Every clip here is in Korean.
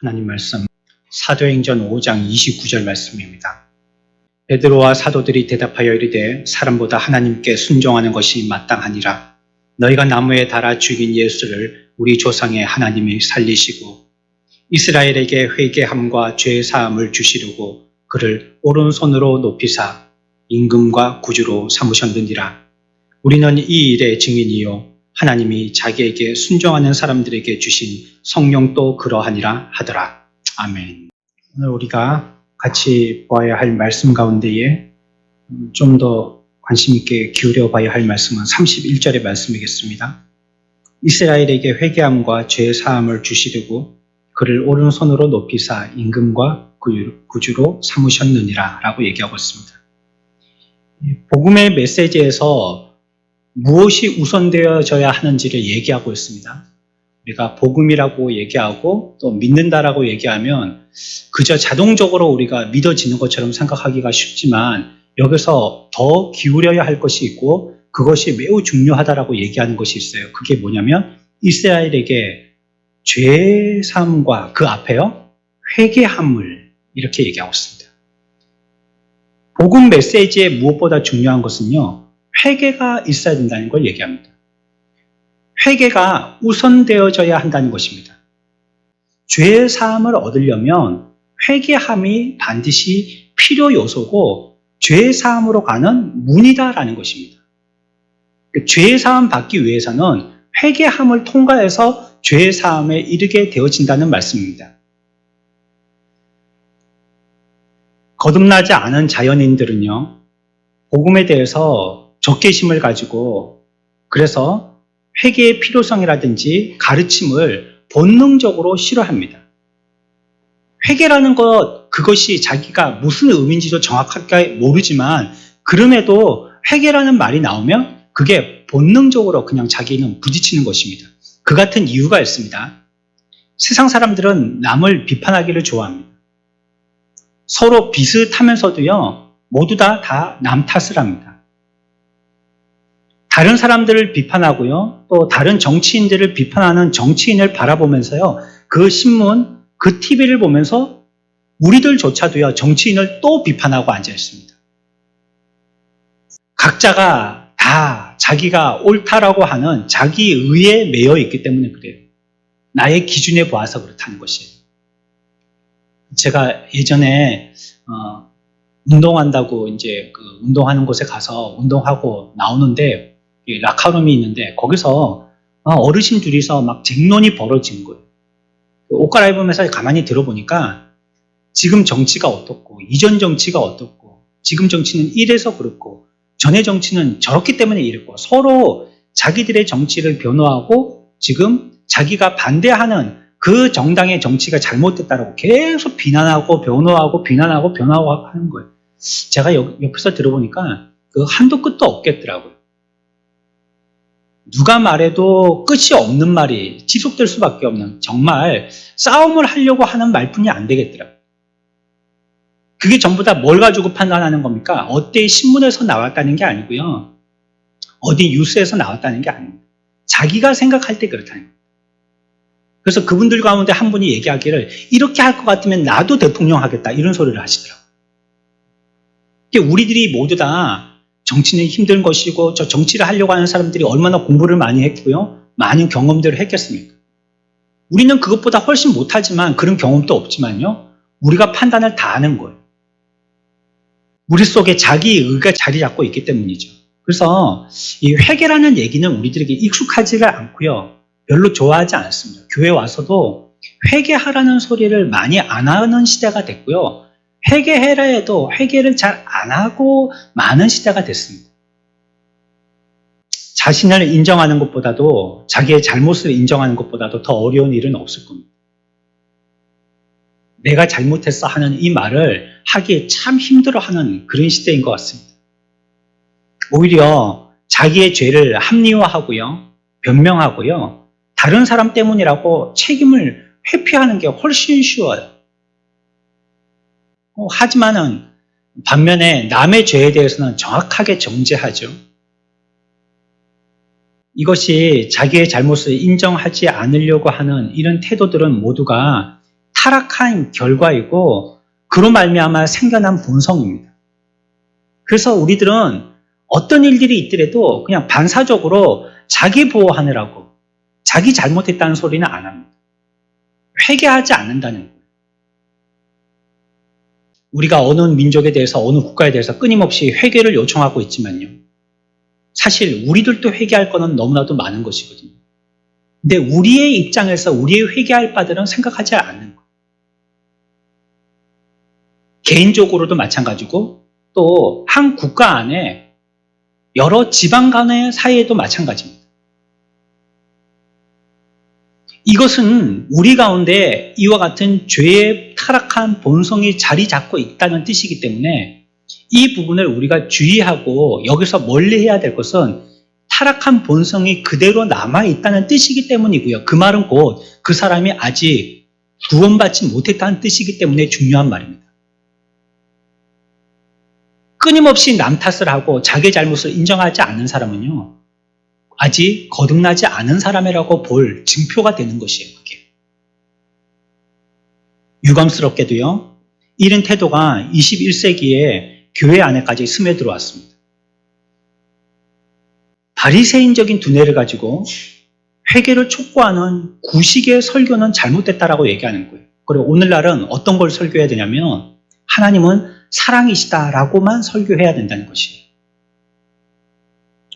하나님 말씀 사도행전 5장 29절 말씀입니다. 베드로와 사도들이 대답하여 이르되 사람보다 하나님께 순종하는 것이 마땅하니라. 너희가 나무에 달아 죽인 예수를 우리 조상의 하나님이 살리시고 이스라엘에게 회개함과 죄 사함을 주시려고 그를 오른손으로 높이사 임금과 구주로 삼으셨느니라. 우리는 이 일의 증인이요 하나님이 자기에게 순종하는 사람들에게 주신 성령도 그러하니라 하더라. 아멘. 오늘 우리가 같이 보아야 할 말씀 가운데에 좀 더 관심 있게 기울여 봐야 할 말씀은 31절의 말씀이겠습니다. 이스라엘에게 회개함과 죄 사함을 주시려고 그를 오른손으로 높이사 임금과 구주로 삼으셨느니라 라고 얘기하고 있습니다. 복음의 메시지에서 무엇이 우선되어져야 하는지를 얘기하고 있습니다. 우리가 복음이라고 얘기하고 또 믿는다라고 얘기하면 그저 자동적으로 우리가 믿어지는 것처럼 생각하기가 쉽지만 여기서 더 기울여야 할 것이 있고 그것이 매우 중요하다라고 얘기하는 것이 있어요. 그게 뭐냐면 이스라엘에게 죄 사함과 그 앞에요 회개함을 이렇게 얘기하고 있습니다. 복음 메시지에 무엇보다 중요한 것은요 회개가 있어야 된다는 걸 얘기합니다. 회개가 우선되어져야 한다는 것입니다. 죄 사함을 얻으려면 회개함이 반드시 필요 요소고 죄 사함으로 가는 문이다라는 것입니다. 죄 사함 받기 위해서는 회개함을 통과해서 죄 사함에 이르게 되어진다는 말씀입니다. 거듭나지 않은 자연인들은요 복음에 대해서 적개심을 가지고 그래서 회개의 필요성이라든지 가르침을 본능적으로 싫어합니다. 회개라는 것, 그것이 자기가 무슨 의미인지도 정확하게 모르지만 그럼에도 회개라는 말이 나오면 그게 본능적으로 그냥 자기는 부딪히는 것입니다. 그 같은 이유가 있습니다. 세상 사람들은 남을 비판하기를 좋아합니다. 서로 비슷하면서도요 모두 다 남 탓을 합니다. 다른 사람들을 비판하고요. 또 다른 정치인들을 비판하는 정치인을 바라보면서요. 그 신문, 그 TV를 보면서 우리들조차도요. 정치인을 또 비판하고 앉아 있습니다. 각자가 다 자기가 옳다라고 하는 자기 의에 매여 있기 때문에 그래요. 나의 기준에 보아서 그렇다는 것이에요. 제가 예전에 운동한다고 이제 그 운동하는 곳에 가서 운동하고 나오는데 라카룸이 있는데 거기서 어르신 둘이서 막 쟁론이 벌어진 거예요. 옷 갈아입으면서 가만히 들어보니까 지금 정치가 어떻고 이전 정치가 어떻고 지금 정치는 이래서 그렇고 전의 정치는 저렇기 때문에 이랬고 서로 자기들의 정치를 변호하고 지금 자기가 반대하는 그 정당의 정치가 잘못됐다고 계속 비난하고 변호하고 하는 거예요. 제가 옆에서 들어보니까 그 한도 끝도 없겠더라고요. 누가 말해도 끝이 없는 말이 지속될 수밖에 없는 정말 싸움을 하려고 하는 말뿐이 안 되겠더라고요. 그게 전부 다 뭘 가지고 판단하는 겁니까? 어디 신문에서 나왔다는 게 아니고요. 어디 뉴스에서 나왔다는 게 아닙니다. 자기가 생각할 때 그렇다는 겁니다. 그래서 그분들 가운데 한 분이 얘기하기를 이렇게 할 것 같으면 나도 대통령 하겠다 이런 소리를 하시더라고요. 우리들이 모두 다 정치는 힘든 것이고 저 정치를 하려고 하는 사람들이 얼마나 공부를 많이 했고요. 많은 경험들을 했겠습니까? 우리는 그것보다 훨씬 못하지만 그런 경험도 없지만요. 우리가 판단을 다 하는 거예요. 우리 속에 자기 의가 자리 잡고 있기 때문이죠. 그래서 이 회개라는 얘기는 우리들에게 익숙하지가 않고요. 별로 좋아하지 않습니다. 교회 와서도 회개하라는 소리를 많이 안 하는 시대가 됐고요. 회개해라 해도 회개를 잘 안 하고 많은 시대가 됐습니다. 자신을 인정하는 것보다도 자기의 잘못을 인정하는 것보다도 더 어려운 일은 없을 겁니다. 내가 잘못했어 하는 이 말을 하기에 참 힘들어하는 그런 시대인 것 같습니다. 오히려 자기의 죄를 합리화하고요. 변명하고요. 다른 사람 때문이라고 책임을 회피하는 게 훨씬 쉬워요. 하지만은 반면에 남의 죄에 대해서는 정확하게 정죄하죠. 이것이 자기의 잘못을 인정하지 않으려고 하는 이런 태도들은 모두가 타락한 결과이고 그로 말미암아 생겨난 본성입니다. 그래서 우리들은 어떤 일들이 있더라도 그냥 반사적으로 자기 보호하느라고 자기 잘못했다는 소리는 안 합니다. 회개하지 않는다는 거예요. 우리가 어느 민족에 대해서 어느 국가에 대해서 끊임없이 회개를 요청하고 있지만요. 사실 우리들도 회개할 거는 너무나도 많은 것이거든요. 근데 우리의 입장에서 우리의 회개할 바들은 생각하지 않는 거예요. 개인적으로도 마찬가지고 또 한 국가 안에 여러 지방 간의 사이에도 마찬가지입니다. 이것은 우리 가운데 이와 같은 죄의 타락한 본성이 자리 잡고 있다는 뜻이기 때문에 이 부분을 우리가 주의하고 여기서 멀리 해야 될 것은 타락한 본성이 그대로 남아있다는 뜻이기 때문이고요. 그 말은 곧 그 사람이 아직 구원받지 못했다는 뜻이기 때문에 중요한 말입니다. 끊임없이 남 탓을 하고 자기 잘못을 인정하지 않는 사람은요. 아직 거듭나지 않은 사람이라고 볼 증표가 되는 것이에요. 그게. 유감스럽게도요. 이런 태도가 21세기에 교회 안에까지 스며들어왔습니다. 바리새인적인 두뇌를 가지고 회개를 촉구하는 구식의 설교는 잘못됐다라고 얘기하는 거예요. 그리고 오늘날은 어떤 걸 설교해야 되냐면 하나님은 사랑이시다라고만 설교해야 된다는 것이에요.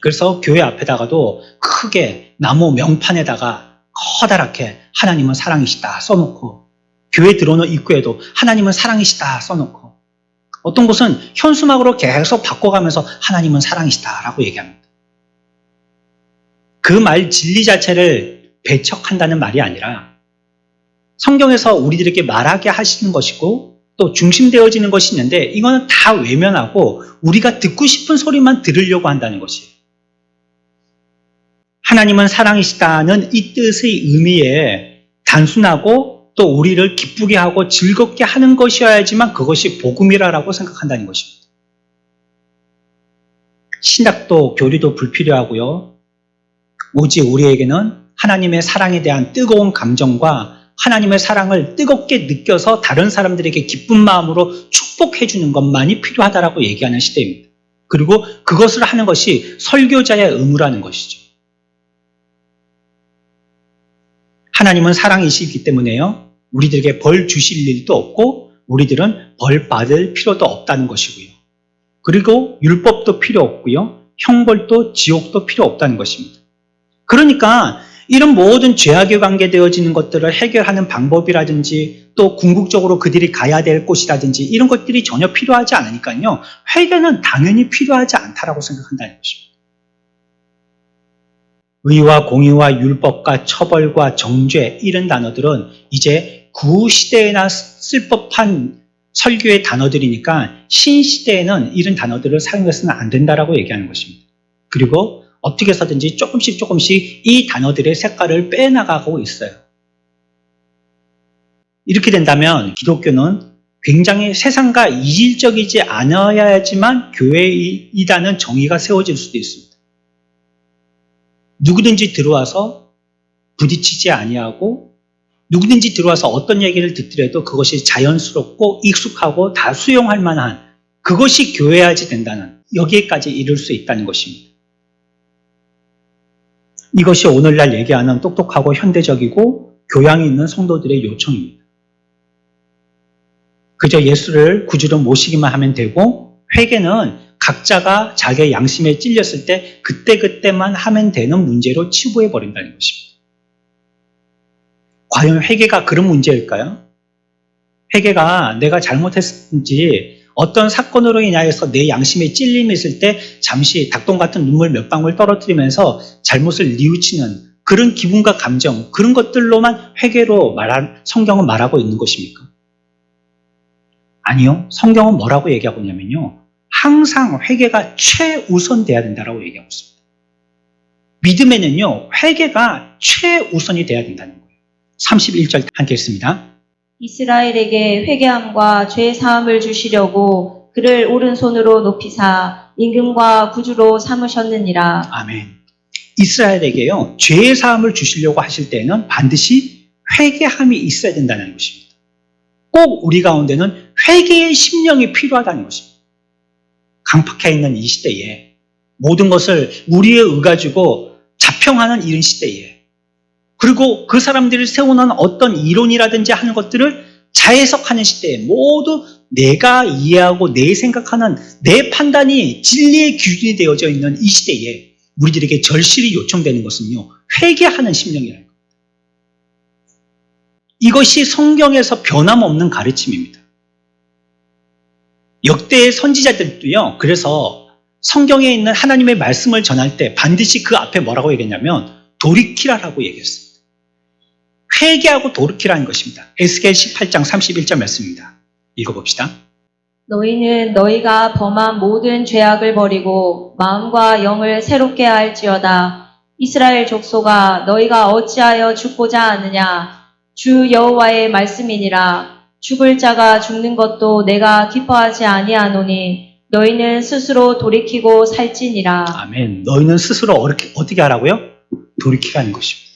그래서 교회 앞에다가도 크게 나무 명판에다가 커다랗게 하나님은 사랑이시다 써놓고 교회 들어오는 입구에도 하나님은 사랑이시다 써놓고 어떤 곳은 현수막으로 계속 바꿔가면서 하나님은 사랑이시다라고 얘기합니다. 그 말 진리 자체를 배척한다는 말이 아니라 성경에서 우리들에게 말하게 하시는 것이고 또 중심되어지는 것이 있는데 이거는 다 외면하고 우리가 듣고 싶은 소리만 들으려고 한다는 것이에요. 하나님은 사랑이시다는 이 뜻의 의미에 단순하고 또 우리를 기쁘게 하고 즐겁게 하는 것이어야지만 그것이 복음이라고 생각한다는 것입니다. 신학도 교리도 불필요하고요. 오직 우리에게는 하나님의 사랑에 대한 뜨거운 감정과 하나님의 사랑을 뜨겁게 느껴서 다른 사람들에게 기쁜 마음으로 축복해 주는 것만이 필요하다라고 얘기하는 시대입니다. 그리고 그것을 하는 것이 설교자의 의무라는 것이죠. 하나님은 사랑이시기 때문에요. 우리들에게 벌 주실 일도 없고 우리들은 벌 받을 필요도 없다는 것이고요. 그리고 율법도 필요 없고요. 형벌도 지옥도 필요 없다는 것입니다. 그러니까 이런 모든 죄악에 관계되어지는 것들을 해결하는 방법이라든지 또 궁극적으로 그들이 가야 될 곳이라든지 이런 것들이 전혀 필요하지 않으니까요. 회개는 당연히 필요하지 않다라고 생각한다는 것입니다. 의와 공의와 율법과 처벌과 정죄 이런 단어들은 이제 구시대에나 쓸 법한 설교의 단어들이니까 신시대에는 이런 단어들을 사용해서는 안 된다라고 얘기하는 것입니다. 그리고 어떻게 해서든지 조금씩 이 단어들의 색깔을 빼나가고 있어요. 이렇게 된다면 기독교는 굉장히 세상과 이질적이지 않아야지만 교회이다는 정의가 세워질 수도 있습니다. 누구든지 들어와서 부딪히지 아니하고 누구든지 들어와서 어떤 얘기를 듣더라도 그것이 자연스럽고 익숙하고 다 수용할 만한 그것이 교회야지 된다는 여기에까지 이룰 수 있다는 것입니다. 이것이 오늘날 얘기하는 똑똑하고 현대적이고 교양이 있는 성도들의 요청입니다. 그저 예수를 구주로 모시기만 하면 되고 회개는 각자가 자기의 양심에 찔렸을 때 그때그때만 하면 되는 문제로 치부해버린다는 것입니다. 과연 회개가 그런 문제일까요? 회개가 내가 잘못했는지 어떤 사건으로 인하여서 내 양심에 찔림이 있을 때 잠시 닭똥 같은 눈물 몇 방울 떨어뜨리면서 잘못을 뉘우치는 그런 기분과 감정, 그런 것들로만 회개로 성경은 말하고 있는 것입니까? 아니요. 성경은 뭐라고 얘기하고 있냐면요. 항상 회개가 최우선돼야 된다고 얘기하고 있습니다. 믿음에는요. 회개가 최우선이 돼야 된다는 거예요. 31절 함께 읽습니다. 이스라엘에게 회개함과 죄 사함을 주시려고 그를 오른손으로 높이사 임금과 구주로 삼으셨느니라. 아멘. 이스라엘에게요. 죄 사함을 주시려고 하실 때에는 반드시 회개함이 있어야 된다는 것입니다. 꼭 우리 가운데는 회개의 심령이 필요하다는 것입니다. 강팍해 있는 이 시대에 모든 것을 우리의 의 가지고 자평하는 이런 시대에 그리고 그 사람들이 세워놓은 어떤 이론이라든지 하는 것들을 자해석하는 시대에 모두 내가 이해하고 내 생각하는 내 판단이 진리의 기준이 되어져 있는 이 시대에 우리들에게 절실히 요청되는 것은요, 회개하는 심령이라는 겁니다. 이것이 성경에서 변함없는 가르침입니다. 역대의 선지자들도요, 그래서 성경에 있는 하나님의 말씀을 전할 때 반드시 그 앞에 뭐라고 얘기했냐면 돌이키라라고 얘기했습니다. 회개하고 돌이키라는 것입니다. 에스겔 18장 31절 말씀입니다. 읽어봅시다. 너희는 너희가 범한 모든 죄악을 버리고 마음과 영을 새롭게 할지어다. 이스라엘 족속아, 너희가 어찌하여 죽고자 하느냐? 주 여호와의 말씀이니라. 죽을 자가 죽는 것도 내가 기뻐하지 아니하노니 너희는 스스로 돌이키고 살지니라. 아멘. 너희는 스스로 어떻게 하라고요? 돌이키라는 것입니다.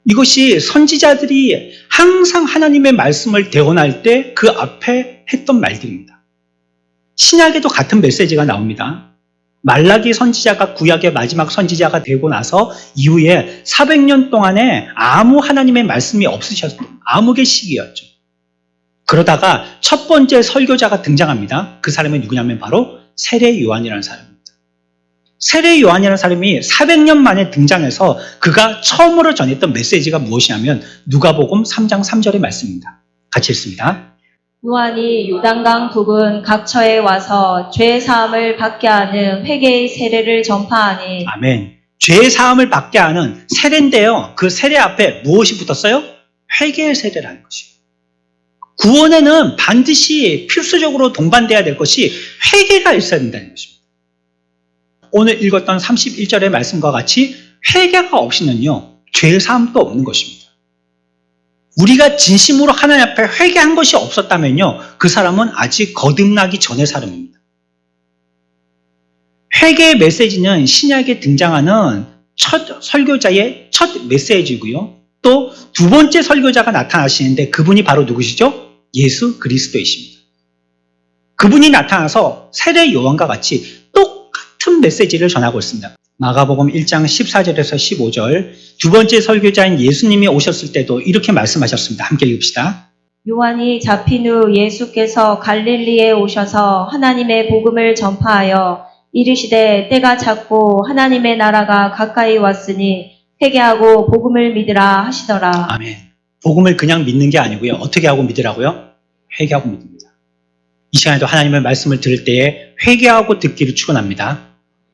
이것이 선지자들이 항상 하나님의 말씀을 대언할 때 그 앞에 했던 말들입니다. 신약에도 같은 메시지가 나옵니다. 말라기 선지자가 구약의 마지막 선지자가 되고 나서 이후에 400년 동안에 아무 하나님의 말씀이 없으셨던 암흑의 시기였죠. 그러다가 첫 번째 설교자가 등장합니다. 그 사람이 누구냐면 바로 세례 요한이라는 사람입니다. 세례 요한이라는 사람이 400년 만에 등장해서 그가 처음으로 전했던 메시지가 무엇이냐면 누가복음 3장 3절의 말씀입니다. 같이 읽습니다. 요한이 요단강 부근 각처에 와서 죄 사함을 받게 하는 회개의 세례를 전파하니. 아멘. 죄 사함을 받게 하는 세례인데요. 그 세례 앞에 무엇이 붙었어요? 회개의 세례라는 것이에요. 구원에는 반드시 필수적으로 동반돼야 될 것이 회개가 있어야 된다는 것입니다. 오늘 읽었던 31절의 말씀과 같이 회개가 없이는요, 죄 사함도 없는 것입니다. 우리가 진심으로 하나님 앞에 회개한 것이 없었다면요, 그 사람은 아직 거듭나기 전의 사람입니다. 회개의 메시지는 신약에 등장하는 첫 설교자의 첫 메시지고요. 또 두 번째 설교자가 나타나시는데 그분이 바로 누구시죠? 예수 그리스도이십니다. 그분이 나타나서 세례 요한과 같이 똑같은 메시지를 전하고 있습니다. 마가복음 1장 14절에서 15절, 두 번째 설교자인 예수님이 오셨을 때도 이렇게 말씀하셨습니다. 함께 읽읍시다. 요한이 잡힌 후 예수께서 갈릴리에 오셔서 하나님의 복음을 전파하여 이르시되 때가 찼고 하나님의 나라가 가까이 왔으니 회개하고 복음을 믿으라 하시더라. 아멘. 복음을 그냥 믿는 게 아니고요. 어떻게 하고 믿으라고요? 회개하고 믿습니다. 이 시간에도 하나님의 말씀을 들을 때에 회개하고 듣기를 축원합니다.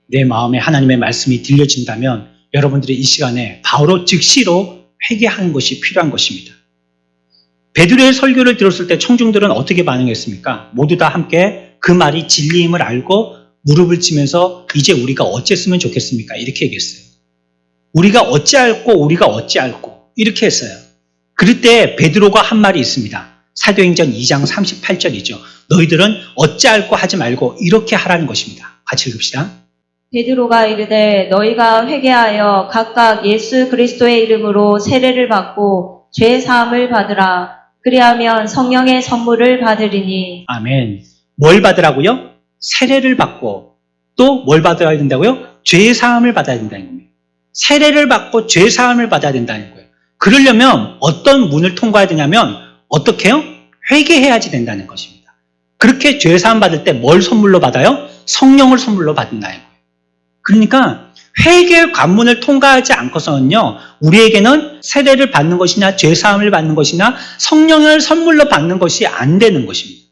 내 마음에 하나님의 말씀이 들려진다면 여러분들이 이 시간에 바로 즉시로 회개하는 것이 필요한 것입니다. 베드로의 설교를 들었을 때 청중들은 어떻게 반응했습니까? 모두 다 함께 그 말이 진리임을 알고 무릎을 치면서 이제 우리가 어찌했으면 좋겠습니까? 이렇게 얘기했어요. 우리가 어찌할꼬 이렇게 했어요. 그럴 때 베드로가 한 말이 있습니다. 사도행전 2장 38절이죠. 너희들은 어찌할꼬 하지 말고 이렇게 하라는 것입니다. 같이 읽읍시다. 베드로가 이르되 너희가 회개하여 각각 예수 그리스도의 이름으로 세례를 받고 죄 사함을 받으라. 그리하면 성령의 선물을 받으리니. 아멘. 뭘 받으라고요? 세례를 받고 또 뭘 받아야 된다고요? 죄 사함을 받아야 된다는 겁니다. 세례를 받고 죄 사함을 받아야 된다는 거예요. 그러려면 어떤 문을 통과해야 되냐면 어떻게 해요? 회개해야지 된다는 것입니다. 그렇게 죄 사함 받을 때 뭘 선물로 받아요? 성령을 선물로 받는다는 거예요. 그러니까 회개의 관문을 통과하지 않고서는요, 우리에게는 세례를 받는 것이나 죄 사함을 받는 것이나 성령을 선물로 받는 것이 안 되는 것입니다.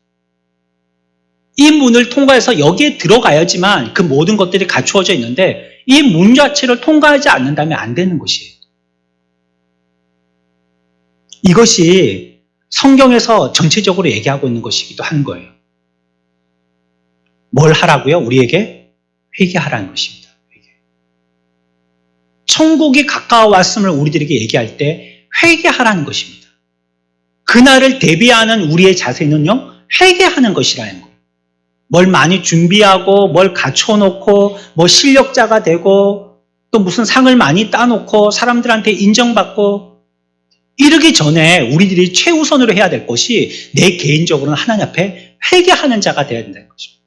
이 문을 통과해서 여기에 들어가야지만 그 모든 것들이 갖추어져 있는데 이 문 자체를 통과하지 않는다면 안 되는 것이에요. 이것이 성경에서 전체적으로 얘기하고 있는 것이기도 한 거예요. 뭘 하라고요? 우리에게 회개하라는 것입니다. 회개. 천국이 가까워왔음을 우리들에게 얘기할 때 회개하라는 것입니다. 그날을 대비하는 우리의 자세는요, 회개하는 것이라는 거예요. 뭘 많이 준비하고 뭘 갖춰놓고 뭐 실력자가 되고 또 무슨 상을 많이 따놓고 사람들한테 인정받고 이르기 전에 우리들이 최우선으로 해야 될 것이 내 개인적으로는 하나님 앞에 회개하는 자가 되어야 된다는 것입니다.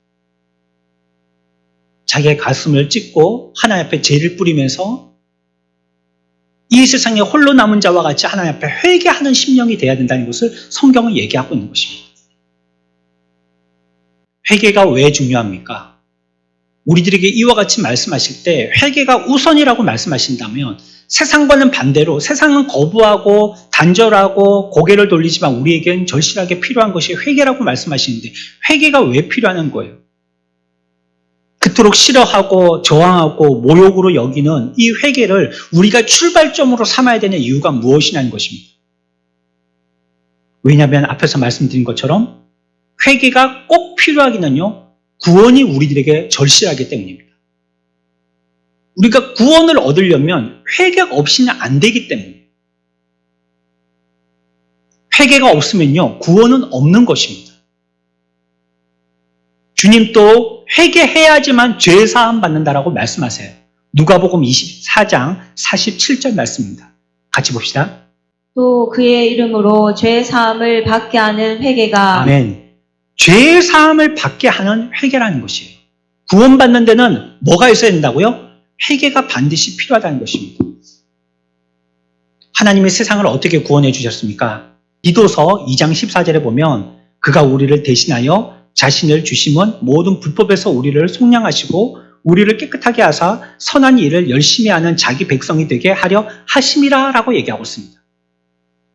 자기의 가슴을 찢고 하나님 앞에 죄를 뿌리면서 이 세상에 홀로 남은 자와 같이 하나님 앞에 회개하는 심령이 되어야 된다는 것을 성경은 얘기하고 있는 것입니다. 회개가 왜 중요합니까? 우리들에게 이와 같이 말씀하실 때 회개가 우선이라고 말씀하신다면 세상과는 반대로 세상은 거부하고 단절하고 고개를 돌리지만 우리에겐 절실하게 필요한 것이 회개라고 말씀하시는데 회개가 왜 필요한 거예요? 그토록 싫어하고 저항하고 모욕으로 여기는 이 회개를 우리가 출발점으로 삼아야 되는 이유가 무엇이냐는 것입니다. 왜냐하면 앞에서 말씀드린 것처럼 회개가 꼭 필요하기는요, 구원이 우리들에게 절실하기 때문입니다. 우리가 구원을 얻으려면 회개가 없이는 안 되기 때문이에요. 회개가 없으면요, 구원은 없는 것입니다. 주님 또 회개해야지만 죄 사함 받는다라고 말씀하세요. 누가복음 24장 47절 말씀입니다. 같이 봅시다. 또 그의 이름으로 죄 사함을 받게 하는 회개가 아멘. 죄 사함을 받게 하는 회개라는 것이에요. 구원받는 데는 뭐가 있어야 된다고요? 회개가 반드시 필요하다는 것입니다. 하나님이 세상을 어떻게 구원해 주셨습니까? 디도서 2장 14절에 보면 그가 우리를 대신하여 자신을 주심은 모든 불법에서 우리를 속량하시고 우리를 깨끗하게 하사 선한 일을 열심히 하는 자기 백성이 되게 하려 하심이라 라고 얘기하고 있습니다.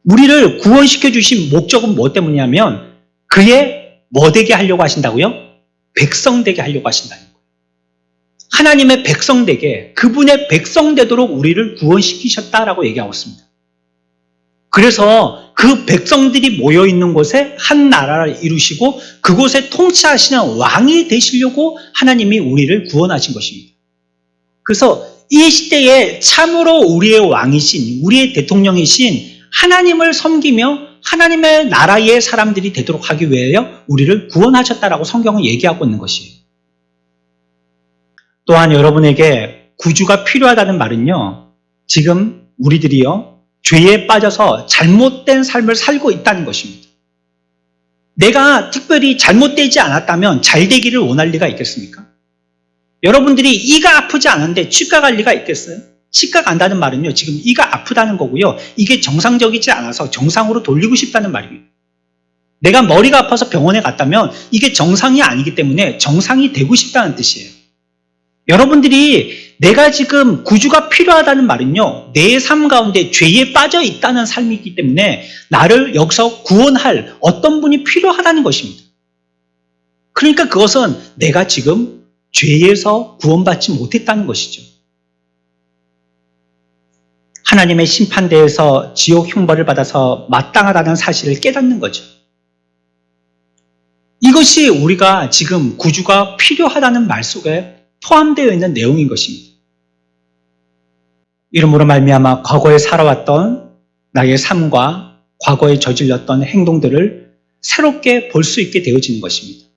우리를 구원시켜 주신 목적은 뭐 때문이냐면 그의 뭐 되게 하려고 하신다고요? 백성 되게 하려고 하신다는 거예요. 하나님의 백성 되게, 그분의 백성 되도록 우리를 구원시키셨다라고 얘기하고 있습니다. 그래서 그 백성들이 모여있는 곳에 한 나라를 이루시고 그곳에 통치하시는 왕이 되시려고 하나님이 우리를 구원하신 것입니다. 그래서 이 시대에 참으로 우리의 왕이신, 우리의 대통령이신 하나님을 섬기며 하나님의 나라의 사람들이 되도록 하기 위하여 우리를 구원하셨다라고 성경은 얘기하고 있는 것이에요. 또한 여러분에게 구주가 필요하다는 말은요, 지금 우리들이요, 죄에 빠져서 잘못된 삶을 살고 있다는 것입니다. 내가 특별히 잘못되지 않았다면 잘 되기를 원할 리가 있겠습니까? 여러분들이 이가 아프지 않은데 치과 갈 리가 있겠어요? 치과 간다는 말은요, 지금 이가 아프다는 거고요. 이게 정상적이지 않아서 정상으로 돌리고 싶다는 말입니다. 내가 머리가 아파서 병원에 갔다면 이게 정상이 아니기 때문에 정상이 되고 싶다는 뜻이에요. 여러분들이 내가 지금 구주가 필요하다는 말은요, 내 삶 가운데 죄에 빠져 있다는 삶이기 때문에 나를 여기서 구원할 어떤 분이 필요하다는 것입니다. 그러니까 그것은 내가 지금 죄에서 구원받지 못했다는 것이죠. 하나님의 심판대에서 지옥 형벌을 받아서 마땅하다는 사실을 깨닫는 거죠. 이것이 우리가 지금 구주가 필요하다는 말 속에 포함되어 있는 내용인 것입니다. 이러므로 말미암아 과거에 살아왔던 나의 삶과 과거에 저질렀던 행동들을 새롭게 볼 수 있게 되어지는 것입니다.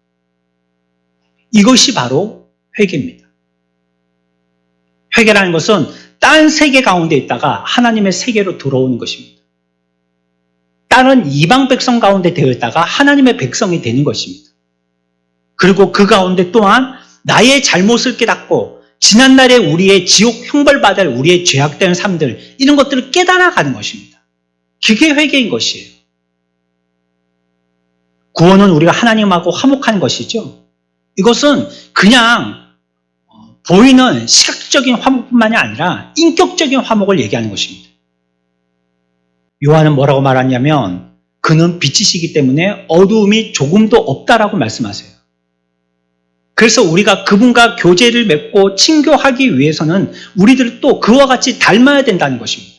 이것이 바로 회개입니다. 회개라는 것은 딴 세계 가운데 있다가 하나님의 세계로 들어오는 것입니다. 다른 이방 백성 가운데 되어 있다가 하나님의 백성이 되는 것입니다. 그리고 그 가운데 또한 나의 잘못을 깨닫고 지난날에 우리의 지옥 형벌받을 우리의 죄악된 삶들, 이런 것들을 깨달아가는 것입니다. 그게 회개인 것이에요. 구원은 우리가 하나님하고 화목하는 것이죠. 이것은 그냥 보이는 시각적인 화목뿐만이 아니라 인격적인 화목을 얘기하는 것입니다. 요한은 뭐라고 말하냐면 그는 빛이시기 때문에 어두움이 조금도 없다라고 말씀하세요. 그래서 우리가 그분과 교제를 맺고 친교하기 위해서는 우리들 또 그와 같이 닮아야 된다는 것입니다.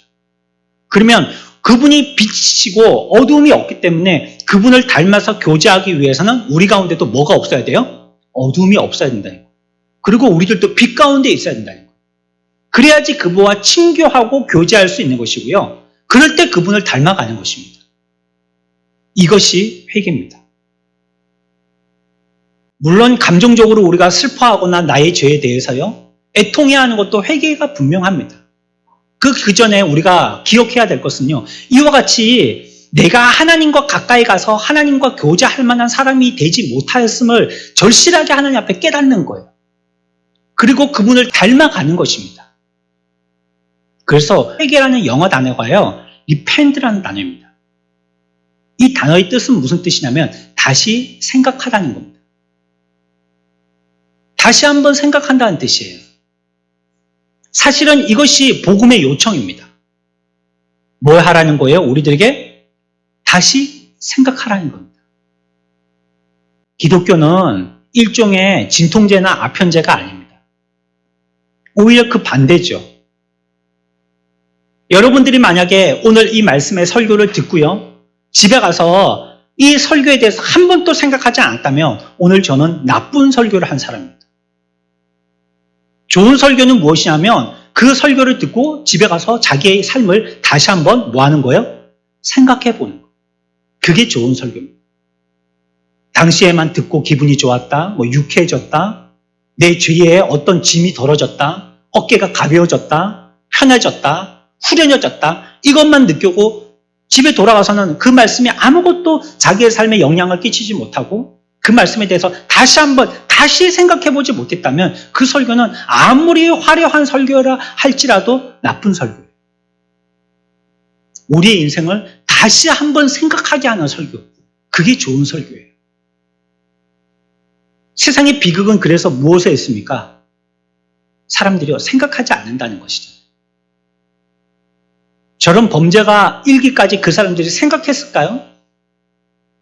그러면 그분이 빛이시고 어두움이 없기 때문에 그분을 닮아서 교제하기 위해서는 우리 가운데도 뭐가 없어야 돼요? 어두움이 없어야 된다는 거예요. 그리고 우리들도 빛 가운데 있어야 된다는 거예요. 그래야지 그분과 친교하고 교제할 수 있는 것이고요. 그럴 때 그분을 닮아가는 것입니다. 이것이 회개입니다. 물론 감정적으로 우리가 슬퍼하거나 나의 죄에 대해서요, 애통해야 하는 것도 회개가 분명합니다. 그 전에 우리가 기억해야 될 것은요. 이와 같이 내가 하나님과 가까이 가서 하나님과 교제할 만한 사람이 되지 못하였음을 절실하게 하나님 앞에 깨닫는 거예요. 그리고 그분을 닮아가는 것입니다. 그래서 회개라는 영어 단어가요. repent라는 단어입니다. 이 단어의 뜻은 무슨 뜻이냐면 다시 생각하라는 겁니다. 다시 한번 생각한다는 뜻이에요. 사실은 이것이 복음의 요청입니다. 뭘 하라는 거예요? 우리들에게 다시 생각하라는 겁니다. 기독교는 일종의 진통제나 아편제가 아닙니다. 오히려 그 반대죠. 여러분들이 만약에 오늘 이 말씀의 설교를 듣고요. 집에 가서 이 설교에 대해서 한 번도 생각하지 않았다면 오늘 저는 나쁜 설교를 한 사람입니다. 좋은 설교는 무엇이냐면 그 설교를 듣고 집에 가서 자기의 삶을 다시 한번 뭐 하는 거예요? 생각해 보는 거예요. 그게 좋은 설교입니다. 당시에만 듣고 기분이 좋았다, 뭐 유쾌해졌다, 내 죄에 어떤 짐이 덜어졌다, 어깨가 가벼워졌다, 편해졌다, 후련해졌다, 이것만 느끼고 집에 돌아가서는 그 말씀이 아무것도 자기의 삶에 영향을 끼치지 못하고 그 말씀에 대해서 다시 생각해보지 못했다면 그 설교는 아무리 화려한 설교라 할지라도 나쁜 설교예요. 우리의 인생을 다시 한번 생각하게 하는 설교. 그게 좋은 설교예요. 세상의 비극은 그래서 무엇에 있습니까? 사람들이 생각하지 않는다는 것이죠. 저런 범죄가 일기까지 그 사람들이 생각했을까요?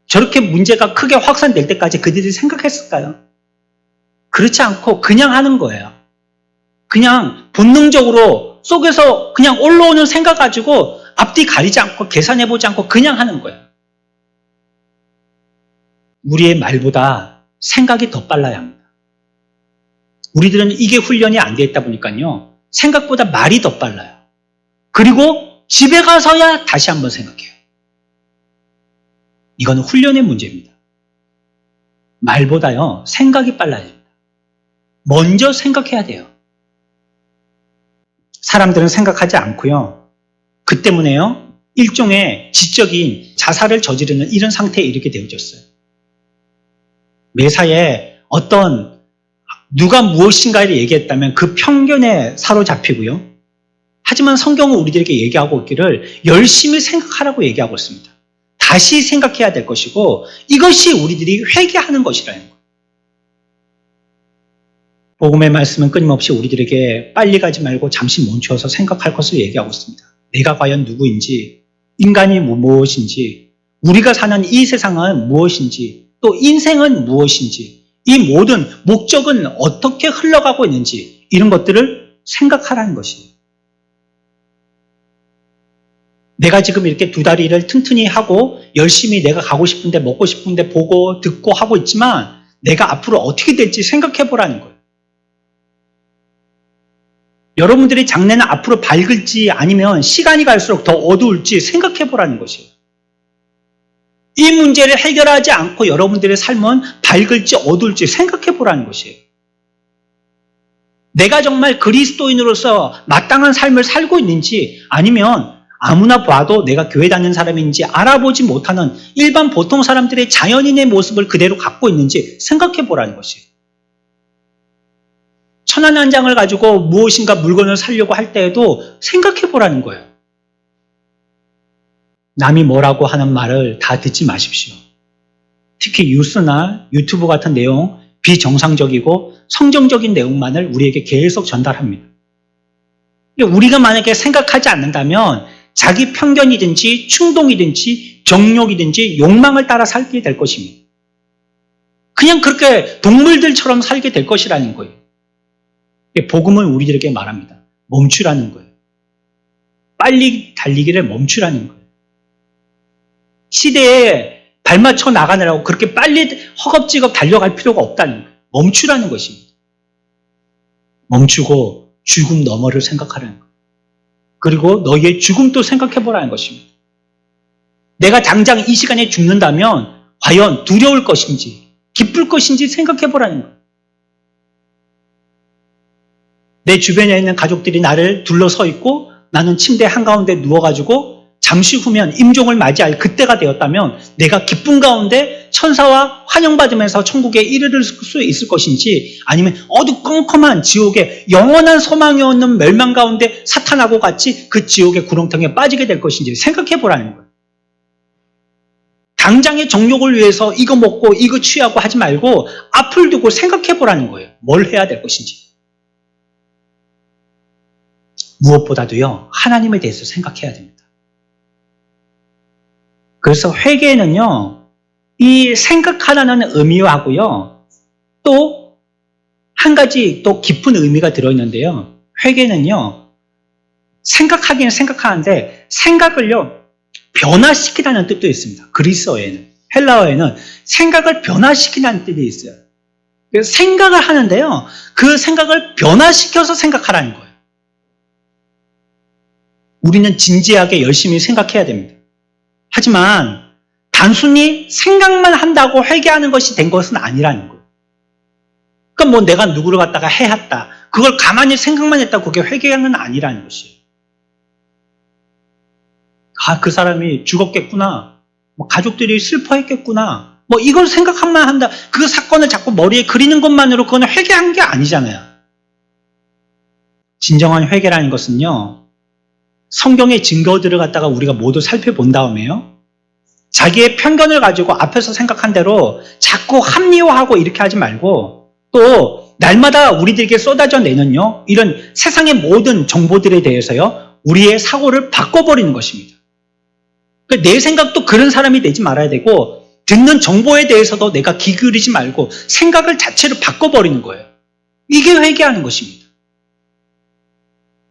저렇게 문제가 크게 확산될 때까지 그들이 생각했을까요? 그렇지 않고 그냥 하는 거예요. 그냥 본능적으로 속에서 그냥 올라오는 생각 가지고 앞뒤 가리지 않고 계산해보지 않고 그냥 하는 거예요. 우리의 말보다 생각이 더 빨라야 합니다. 우리들은 이게 훈련이 안 돼 있다 보니까요. 생각보다 말이 더 빨라요. 그리고 집에 가서야 다시 한번 생각해요. 이거는 훈련의 문제입니다. 말보다요, 생각이 빨라야 됩니다. 먼저 생각해야 돼요. 사람들은 생각하지 않고요. 그 때문에요, 일종의 지적인 자살을 저지르는 이런 상태에 이르게 되어졌어요. 매사에 어떤 누가 무엇인가를 얘기했다면 그 편견에 사로잡히고요. 하지만 성경은 우리들에게 얘기하고 있기를 열심히 생각하라고 얘기하고 있습니다. 다시 생각해야 될 것이고 이것이 우리들이 회개하는 것이라는 거예요. 복음의 말씀은 끊임없이 우리들에게 빨리 가지 말고 잠시 멈춰서 생각할 것을 얘기하고 있습니다. 내가 과연 누구인지, 인간이 무엇인지, 우리가 사는 이 세상은 무엇인지, 또 인생은 무엇인지, 이 모든 목적은 어떻게 흘러가고 있는지 이런 것들을 생각하라는 것이에요. 내가 지금 이렇게 두 다리를 튼튼히 하고 열심히 내가 가고 싶은데 먹고 싶은데 보고 듣고 하고 있지만 내가 앞으로 어떻게 될지 생각해 보라는 거예요. 여러분들의 장래는 앞으로 밝을지 아니면 시간이 갈수록 더 어두울지 생각해 보라는 것이에요. 이 문제를 해결하지 않고 여러분들의 삶은 밝을지 어두울지 생각해 보라는 것이에요. 내가 정말 그리스도인으로서 마땅한 삶을 살고 있는지 아니면 아무나 봐도 내가 교회 다니는 사람인지 알아보지 못하는 일반 보통 사람들의 자연인의 모습을 그대로 갖고 있는지 생각해 보라는 것이에요. 천하난장을 가지고 무엇인가 물건을 사려고 할 때에도 생각해 보라는 거예요. 남이 뭐라고 하는 말을 다 듣지 마십시오. 특히 뉴스나 유튜브 같은 내용, 비정상적이고 성정적인 내용만을 우리에게 계속 전달합니다. 우리가 만약에 생각하지 않는다면 자기 편견이든지 충동이든지 정욕이든지 욕망을 따라 살게 될 것입니다. 그냥 그렇게 동물들처럼 살게 될 것이라는 거예요. 복음은 우리들에게 말합니다. 멈추라는 거예요. 빨리 달리기를 멈추라는 거예요. 시대에 발맞춰 나가느라고 그렇게 빨리 허겁지겁 달려갈 필요가 없다는 거예요. 멈추라는 것입니다. 멈추고 죽음 너머를 생각하라는 거예요. 그리고 너희의 죽음도 생각해보라는 것입니다. 내가 당장 이 시간에 죽는다면 과연 두려울 것인지 기쁠 것인지 생각해보라는 거예요. 내 주변에 있는 가족들이 나를 둘러서 있고 나는 침대 한가운데 누워가지고 잠시 후면 임종을 맞이할 그때가 되었다면 내가 기쁨 가운데 천사와 환영받으면서 천국에 이르를 수 있을 것인지, 아니면 어두컴컴한 지옥에 영원한 소망이 없는 멸망 가운데 사탄하고 같이 그 지옥의 구렁텅이에 빠지게 될 것인지 생각해 보라는 거예요. 당장의 정욕을 위해서 이거 먹고 이거 취하고 하지 말고 앞을 두고 생각해 보라는 거예요. 뭘 해야 될 것인지. 무엇보다도요, 하나님에 대해서 생각해야 됩니다. 그래서 회개는요, 이 생각하라는 의미하고요, 또 한 가지 또 깊은 의미가 들어있는데요. 회개는요, 생각하기는 생각하는데 생각을요, 변화시키라는 뜻도 있습니다. 그리스어에는. 헬라어에는 생각을 변화시키라는 뜻이 있어요. 그래서 생각을 하는데요, 그 생각을 변화시켜서 생각하라는 거예요. 우리는 진지하게 열심히 생각해야 됩니다. 하지만 단순히 생각만 한다고 회개하는 것이 된 것은 아니라는 거예요. 그러니까 뭐 내가 누구를 갖다가 해했다, 그걸 가만히 생각만 했다, 그게 회개는 아니라는 것이에요. 아, 그 사람이 죽었겠구나, 뭐 가족들이 슬퍼했겠구나, 뭐 이걸 생각만 한다, 그 사건을 자꾸 머리에 그리는 것만으로 그건 회개한 게 아니잖아요. 진정한 회개라는 것은요, 성경의 증거들을 갖다가 우리가 모두 살펴본 다음에요, 자기의 편견을 가지고 앞에서 생각한 대로 자꾸 합리화하고 이렇게 하지 말고, 또 날마다 우리들에게 쏟아져 내는요, 이런 세상의 모든 정보들에 대해서요, 우리의 사고를 바꿔버리는 것입니다. 그러니까 내 생각도 그런 사람이 되지 말아야 되고, 듣는 정보에 대해서도 내가 귀 기울이지 말고 생각을 자체를 바꿔버리는 거예요. 이게 회개하는 것입니다.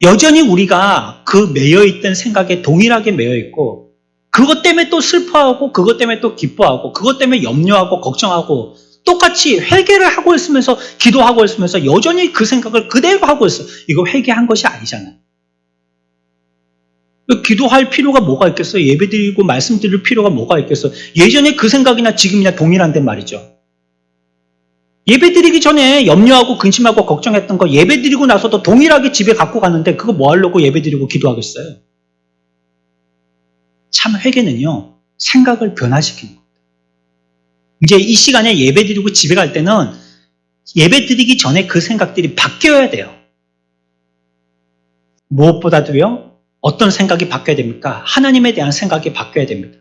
여전히 우리가 그 매여있던 생각에 동일하게 매여있고, 그것 때문에 또 슬퍼하고, 그것 때문에 또 기뻐하고, 그것 때문에 염려하고 걱정하고, 똑같이 회개를 하고 있으면서, 기도하고 있으면서 여전히 그 생각을 그대로 하고 있어. 이거 회개한 것이 아니잖아요. 기도할 필요가 뭐가 있겠어요? 예배드리고 말씀드릴 필요가 뭐가 있겠어요? 예전에 그 생각이나 지금이나 동일한데 말이죠. 예배드리기 전에 염려하고 근심하고 걱정했던 거 예배드리고 나서도 동일하게 집에 갖고 가는데 그거 뭐 하려고 예배드리고 기도하겠어요? 참 회개는요, 생각을 변화시키는 겁니다. 이제 이 시간에 예배드리고 집에 갈 때는 예배드리기 전에 그 생각들이 바뀌어야 돼요. 무엇보다도요, 어떤 생각이 바뀌어야 됩니까? 하나님에 대한 생각이 바뀌어야 됩니다.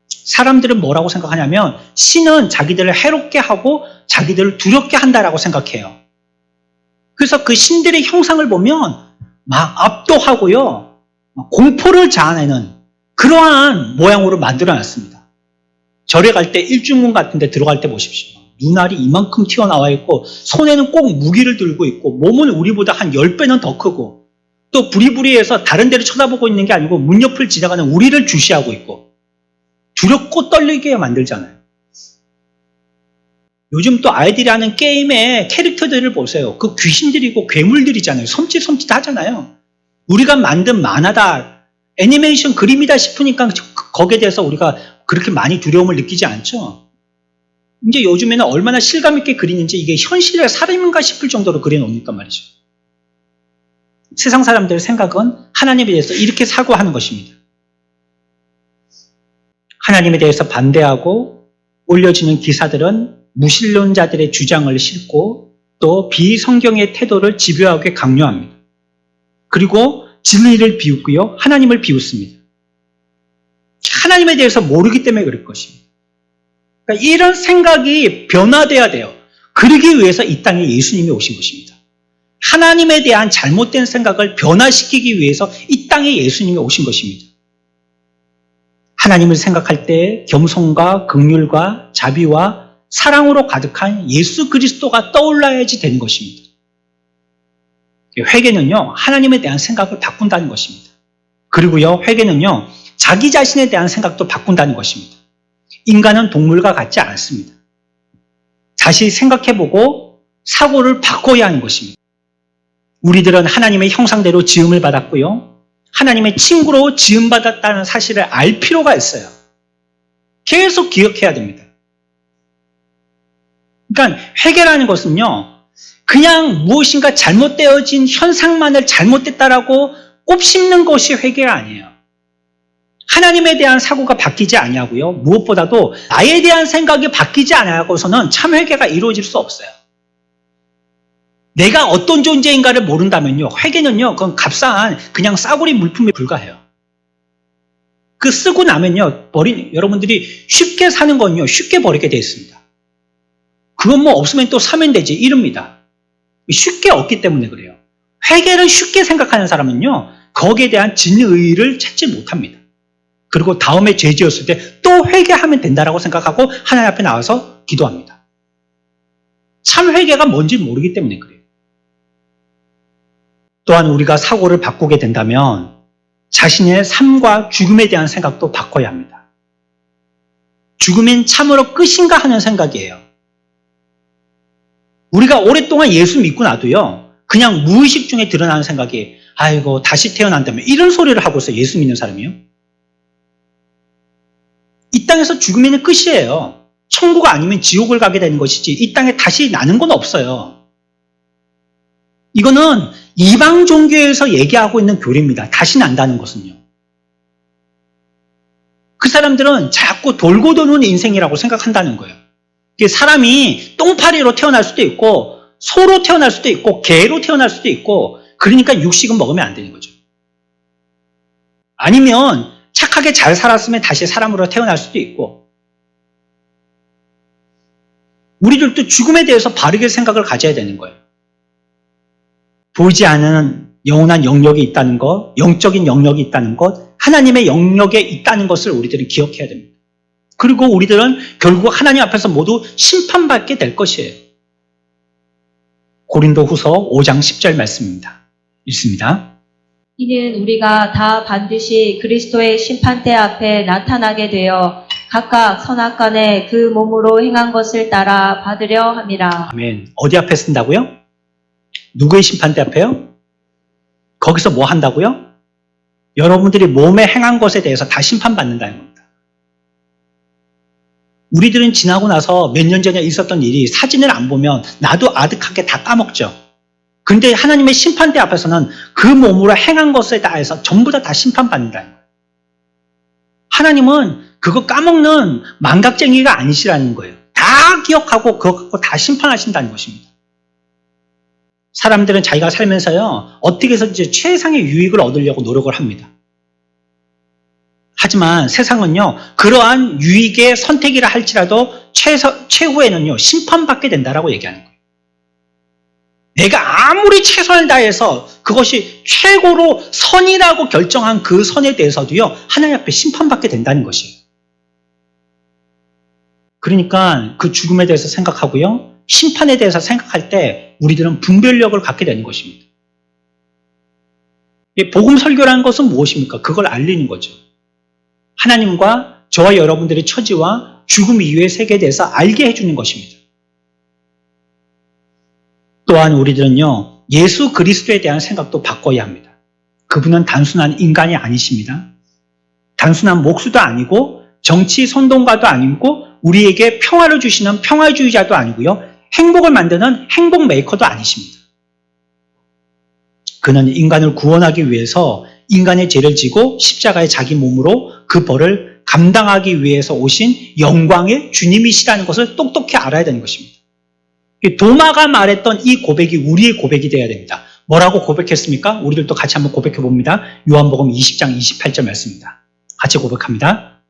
사람들은 뭐라고 생각하냐면, 신은 자기들을 해롭게 하고 자기들을 두렵게 한다라고 생각해요. 그래서 그 신들의 형상을 보면 막 압도하고요, 공포를 자아내는 그러한 모양으로 만들어놨습니다. 절에 갈 때 일중문 같은 데 들어갈 때 보십시오. 눈알이 이만큼 튀어나와 있고, 손에는 꼭 무기를 들고 있고, 몸은 우리보다 한 10배는 더 크고, 또 부리부리해서 다른 데를 쳐다보고 있는 게 아니고 문 옆을 지나가는 우리를 주시하고 있고, 두렵고 떨리게 만들잖아요. 요즘 또 아이들이 하는 게임의 캐릭터들을 보세요. 그 귀신들이고 괴물들이잖아요. 섬찟섬찟 하잖아요. 우리가 만든 만화다, 애니메이션 그림이다 싶으니까 거기에 대해서 우리가 그렇게 많이 두려움을 느끼지 않죠. 이제 요즘에는 얼마나 실감 있게 그리는지 이게 현실의 사람인가 싶을 정도로 그려놓으니까 말이죠. 세상 사람들의 생각은 하나님에 대해서 이렇게 사고하는 것입니다. 하나님에 대해서 반대하고 올려지는 기사들은 무신론자들의 주장을 싣고 또 비성경의 태도를 집요하게 강요합니다. 그리고 진리를 비웃고요, 하나님을 비웃습니다. 하나님에 대해서 모르기 때문에 그럴 것입니다. 그러니까 이런 생각이 변화돼야 돼요. 그러기 위해서 이 땅에 예수님이 오신 것입니다. 하나님에 대한 잘못된 생각을 변화시키기 위해서 이 땅에 예수님이 오신 것입니다. 하나님을 생각할 때 겸손과 긍휼과 자비와 사랑으로 가득한 예수 그리스도가 떠올라야지 되는 것입니다. 회개는요, 하나님에 대한 생각을 바꾼다는 것입니다. 그리고요, 회개는요, 자기 자신에 대한 생각도 바꾼다는 것입니다. 인간은 동물과 같지 않습니다. 다시 생각해보고 사고를 바꿔야 하는 것입니다. 우리들은 하나님의 형상대로 지음을 받았고요, 하나님의 친구로 지음받았다는 사실을 알 필요가 있어요. 계속 기억해야 됩니다. 그러니까 회개라는 것은요, 그냥 무엇인가 잘못되어진 현상만을 잘못됐다라고 옵 씹는 것이 회개가 아니에요. 하나님에 대한 사고가 바뀌지 아니하고요. 무엇보다도 나에 대한 생각이 바뀌지 않아고서는 참 회개가 이루어질 수 없어요. 내가 어떤 존재인가를 모른다면요. 회개는요. 그건 값싼 그냥 싸구리 물품에 불과해요. 그 쓰고 나면요. 여러분들이 쉽게 사는 건요. 쉽게 버리게 되어 있습니다. 그건 뭐 없으면 또 사면 되지 이럽니다. 쉽게 얻기 때문에 그래요. 회개를 쉽게 생각하는 사람은요. 거기에 대한 진의를 찾지 못합니다. 그리고 다음에 죄 지었을 때 또 회개하면 된다라고 생각하고 하나님 앞에 나와서 기도합니다. 참 회개가 뭔지 모르기 때문에 그래요. 또한 우리가 사고를 바꾸게 된다면 자신의 삶과 죽음에 대한 생각도 바꿔야 합니다. 죽음은 참으로 끝인가 하는 생각이에요. 우리가 오랫동안 예수 믿고 나도요. 그냥 무의식 중에 드러나는 생각이 아이고 다시 태어난다면 이런 소리를 하고서 예수 믿는 사람이요. 이 땅에서 죽으면 끝이에요. 천국 아니면 지옥을 가게 되는 것이지 이 땅에 다시 나는 건 없어요. 이거는 이방 종교에서 얘기하고 있는 교리입니다. 다시 난다는 것은요. 그 사람들은 자꾸 돌고 도는 인생이라고 생각한다는 거예요. 사람이 똥파리로 태어날 수도 있고 소로 태어날 수도 있고 개로 태어날 수도 있고 그러니까 육식은 먹으면 안 되는 거죠. 아니면 착하게 잘 살았으면 다시 사람으로 태어날 수도 있고 우리들도 죽음에 대해서 바르게 생각을 가져야 되는 거예요. 보이지 않는 영원한 영역이 있다는 것, 영적인 영역이 있다는 것, 하나님의 영역에 있다는 것을 우리들은 기억해야 됩니다. 그리고 우리들은 결국 하나님 앞에서 모두 심판받게 될 것이에요. 고린도후서 5장 10절 말씀입니다. 읽습니다. 이는 우리가 다 반드시 그리스도의 심판대 앞에 나타나게 되어 각각 선악간에 그 몸으로 행한 것을 따라 받으려 함이라. 아멘. 어디 앞에 쓴다고요? 누구의 심판대 앞에요? 거기서 뭐 한다고요? 여러분들이 몸에 행한 것에 대해서 다 심판받는다는 겁니다. 우리들은 지나고 나서 몇 년 전에 있었던 일이 사진을 안 보면 나도 아득하게 다 까먹죠. 그런데 하나님의 심판대 앞에서는 그 몸으로 행한 것에 대해서 전부 다 심판받는다는 거예요. 하나님은 그거 까먹는 망각쟁이가 아니시라는 거예요. 다 기억하고 그거 갖고 다 심판하신다는 것입니다. 사람들은 자기가 살면서요. 어떻게 해서든지 최상의 유익을 얻으려고 노력을 합니다. 하지만 세상은요. 그러한 유익의 선택이라 할지라도 최후에는요. 심판받게 된다라고 얘기하는 거예요. 내가 아무리 최선을 다해서 그것이 최고로 선이라고 결정한 그 선에 대해서도요. 하나님 앞에 심판받게 된다는 것이에요. 그러니까 그 죽음에 대해서 생각하고요. 심판에 대해서 생각할 때 우리들은 분별력을 갖게 되는 것입니다. 복음 설교라는 것은 무엇입니까? 그걸 알리는 거죠. 하나님과 저와 여러분들의 처지와 죽음 이후의 세계에 대해서 알게 해주는 것입니다. 또한 우리들은요. 예수 그리스도에 대한 생각도 바꿔야 합니다. 그분은 단순한 인간이 아니십니다. 단순한 목수도 아니고 정치 선동가도 아니고 우리에게 평화를 주시는 평화주의자도 아니고요. 행복을 만드는 행복 메이커도 아니십니다. 그는 인간을 구원하기 위해서 인간의 죄를 지고 십자가에 자기 몸으로 그 벌을 감당하기 위해서 오신 영광의 주님이시라는 것을 똑똑히 알아야 되는 것입니다. 도마가 말했던 이 고백이 우리의 고백이 되어야 됩니다. 뭐라고 고백했습니까? 우리들도 같이 한번 고백해 봅니다. 요한복음 20장 28절 말씀입니다. 같이 고백합니다.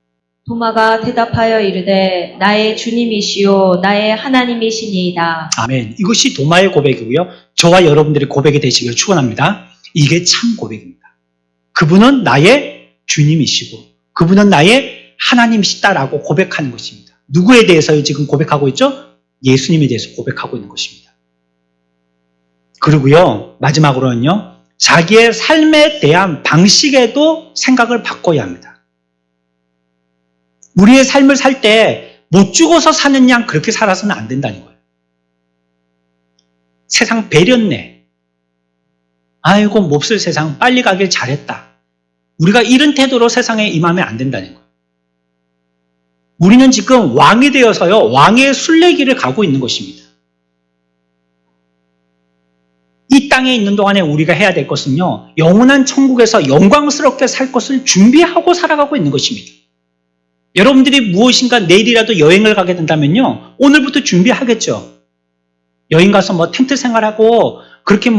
도마가 대답하여 이르되 나의 주님이시요 나의 하나님이시니이다. 아멘. 이것이 도마의 고백이고요. 저와 여러분들의 고백이 되시길 축원합니다. 이게 참 고백입니다. 그분은 나의 주님이시고 그분은 나의 하나님이시다라고 고백하는 것입니다. 누구에 대해서 지금 고백하고 있죠? 예수님에 대해서 고백하고 있는 것입니다. 그리고요. 마지막으로는요. 자기의 삶에 대한 방식에도 생각을 바꿔야 합니다. 우리의 삶을 살 때 못 죽어서 사는 양 그렇게 살아서는 안 된다는 거예요. 세상 배렸네. 아이고 몹쓸 세상 빨리 가길 잘했다. 우리가 이런 태도로 세상에 임하면 안 된다는 거예요. 우리는 지금 왕이 되어서요. 왕의 순례길을 가고 있는 것입니다. 이 땅 땅에 있는 동안에 우리가 해야 될 것은요, 영원한 천국에서 영광스럽게 살 것을 준비하고 살아가고 있는 것입니다. 여러분들이 무엇인가 내일이라도 여행을 가게 된다면요, 오늘부터 준비하겠죠. 여행 가서 뭐 텐트 생활하고 그렇게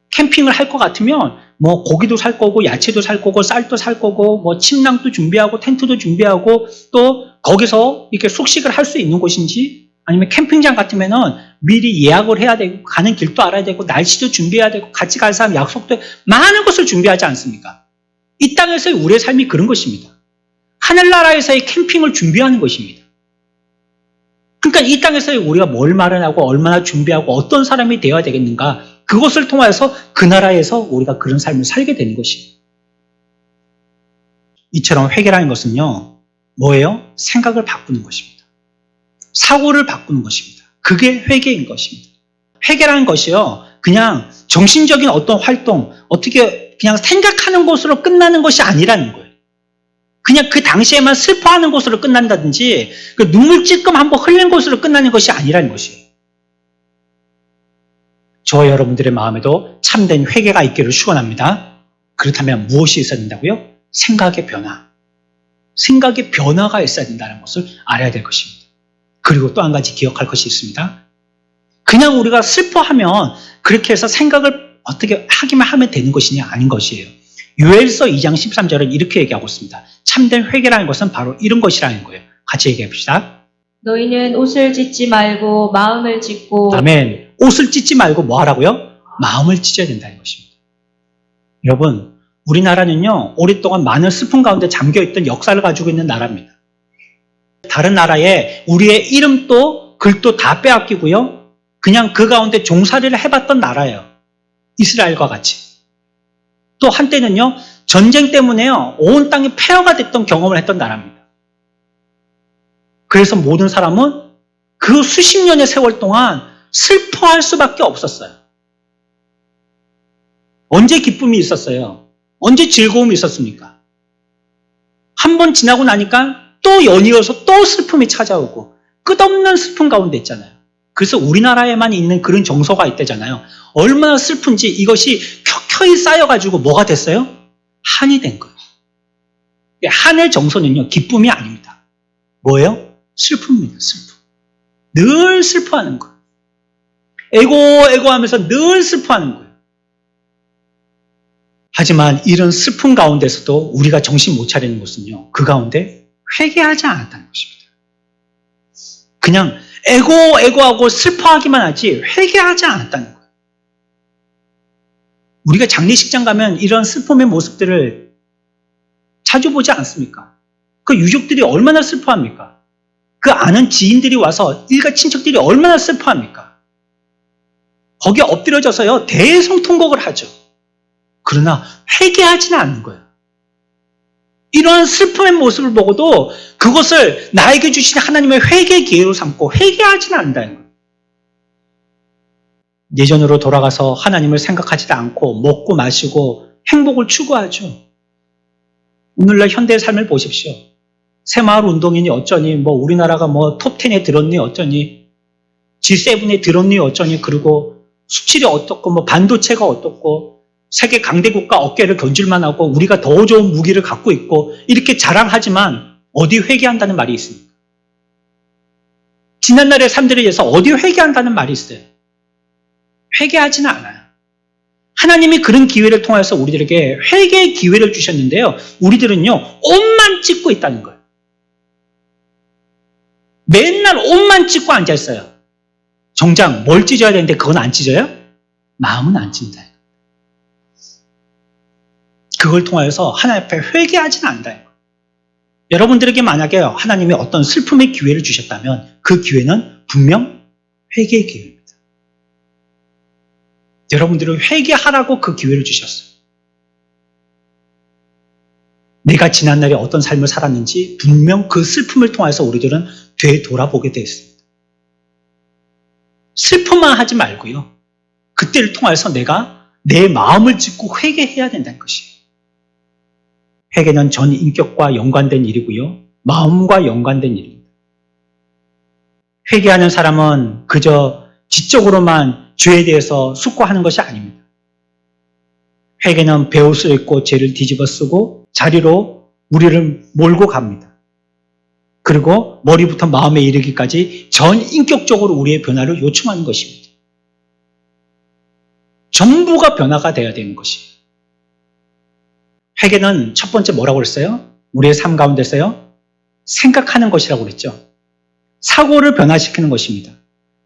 캠핑을 할 것 같으면 뭐 고기도 살 거고 야채도 살 거고 쌀도 살 거고 뭐 침낭도 준비하고 텐트도 준비하고 또 거기서 이렇게 숙식을 할 수 있는 곳인지 아니면 캠핑장 같으면은 미리 예약을 해야 되고 가는 길도 알아야 되고 날씨도 준비해야 되고 같이 갈 사람 약속도 많은 것을 준비하지 않습니까? 이 땅에서의 우리의 삶이 그런 것입니다. 하늘나라에서의 캠핑을 준비하는 것입니다. 그러니까 이 땅에서 우리가 뭘 마련하고 얼마나 준비하고 어떤 사람이 되어야 되겠는가, 그것을 통해서 그 나라에서 우리가 그런 삶을 살게 되는 것이에요. 이처럼 회개라는 것은요, 뭐예요? 생각을 바꾸는 것입니다. 사고를 바꾸는 것입니다. 그게 회개인 것입니다. 회개라는 것이요, 그냥 정신적인 어떤 활동, 어떻게 그냥 생각하는 것으로 끝나는 것이 아니라는 거예요. 그냥 그 당시에만 슬퍼하는 것으로 끝난다든지 그 눈물 찔끔 한번 흘린 것으로 끝나는 것이 아니라는 것이에요. 저와 여러분들의 마음에도 참된 회개가 있기를 축원합니다. 그렇다면 무엇이 있어야 된다고요? 생각의 변화. 생각의 변화가 있어야 된다는 것을 알아야 될 것입니다. 그리고 또 한 가지 기억할 것이 있습니다. 그냥 우리가 슬퍼하면 그렇게 해서 생각을 어떻게 하기만 하면 되는 것이냐? 아닌 것이에요. 요엘서 2장 13절은 이렇게 얘기하고 있습니다. 참된 회개라는 것은 바로 이런 것이라는 거예요. 같이 얘기해 봅시다. 너희는 옷을 찢지 말고 마음을 찢고. 아멘. 옷을 찢지 말고 뭐 하라고요? 마음을 찢어야 된다는 것입니다. 여러분, 우리나라는요, 오랫동안 많은 슬픔 가운데 잠겨있던 역사를 가지고 있는 나라입니다. 다른 나라에 우리의 이름도 글도 다 빼앗기고요, 그냥 그 가운데 종살이를 해봤던 나라예요. 이스라엘과 같이. 또 한때는요, 전쟁 때문에요, 온 땅이 폐허가 됐던 경험을 했던 나라입니다. 그래서 모든 사람은 그 수십 년의 세월 동안 슬퍼할 수밖에 없었어요. 언제 기쁨이 있었어요? 언제 즐거움이 있었습니까? 한 번 지나고 나니까 또 연이어서 또 슬픔이 찾아오고 끝없는 슬픔 가운데 있잖아요. 그래서 우리나라에만 있는 그런 정서가 있대잖아요. 얼마나 슬픈지 이것이 켜켜이 쌓여가지고 뭐가 됐어요? 한이 된 거예요. 한의 정서는요, 기쁨이 아닙니다. 뭐예요? 슬픔입니다. 슬픔. 늘 슬퍼하는 거예요. 에고 하면서 늘 슬퍼하는 거예요. 하지만 이런 슬픔 가운데서도 우리가 정신 못 차리는 것은요, 그 가운데 회개하지 않았다는 것입니다. 그냥 에고하고 슬퍼하기만 하지 회개하지 않았다는 거예요. 우리가 장례식장 가면 이런 슬픔의 모습들을 자주 보지 않습니까? 그 유족들이 얼마나 슬퍼합니까? 그 아는 지인들이 와서 일가 친척들이 얼마나 슬퍼합니까? 거기에 엎드려져서요, 대성통곡을 하죠. 그러나 회개하지는 않는 거예요. 이러한 슬픔의 모습을 보고도 그것을 나에게 주신 하나님의 회개 기회로 삼고 회개하지는 않는다는 거예요. 예전으로 돌아가서 하나님을 생각하지도 않고 먹고 마시고 행복을 추구하죠. 오늘날 현대의 삶을 보십시오. 새마을 운동이니 어쩌니, 우리나라가 톱10에 들었니 어쩌니, G7에 들었니 어쩌니, 그리고 수출이 어떻고 반도체가 어떻고 세계 강대국가 어깨를 견줄만 하고 우리가 더 좋은 무기를 갖고 있고 이렇게 자랑하지만 어디 회개한다는 말이 있습니까? 지난날의 삶들에 의해서 어디 회개한다는 말이 있어요? 회개하지는 않아요. 하나님이 그런 기회를 통해서 우리들에게 회개의 기회를 주셨는데요, 우리들은요, 옷만 찢고 있다는 거예요. 맨날 옷만 찢고 앉아있어요. 정작 뭘 찢어야 되는데 그건 안 찢어요? 마음은 안 찢는다. 그걸 통해서 하나님 앞에 회개하지는 않는다는 거예요. 여러분들에게 만약에 하나님이 어떤 슬픔의 기회를 주셨다면 그 기회는 분명 회개의 기회입니다. 여러분들은 회개하라고 그 기회를 주셨어요. 내가 지난날에 어떤 삶을 살았는지 분명 그 슬픔을 통해서 우리들은 되돌아보게 되어 있습니다. 슬픔만 하지 말고요, 그때를 통해서 내가 내 마음을 찢고 회개해야 된다는 것이에요. 회개는 전 인격과 연관된 일이고요, 마음과 연관된 일입니다. 회개하는 사람은 그저 지적으로만 죄에 대해서 숙고하는 것이 아닙니다. 회개는 베옷을 입고 죄를 뒤집어 쓰고 자리로 우리를 몰고 갑니다. 그리고 머리부터 마음에 이르기까지 전 인격적으로 우리의 변화를 요청하는 것입니다. 전부가 변화가 되어야 되는 것이에요. 회개는 첫 번째 뭐라고 그랬어요? 우리의 삶 가운데서요? 생각하는 것이라고 그랬죠. 사고를 변화시키는 것입니다.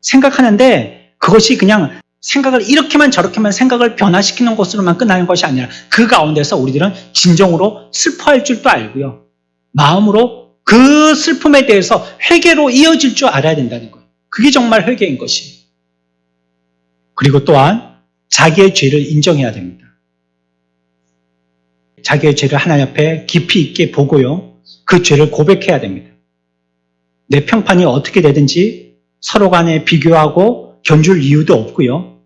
생각하는데 그것이 그냥 생각을 이렇게만 저렇게만 생각을 변화시키는 것으로만 끝나는 것이 아니라 그 가운데서 우리들은 진정으로 슬퍼할 줄도 알고요. 마음으로 그 슬픔에 대해서 회개로 이어질 줄 알아야 된다는 거예요. 그게 정말 회개인 것이에요. 그리고 또한 자기의 죄를 인정해야 됩니다. 자기의 죄를 하나님 앞에 깊이 있게 보고요. 그 죄를 고백해야 됩니다. 내 평판이 어떻게 되든지 서로 간에 비교하고 견줄 이유도 없고요.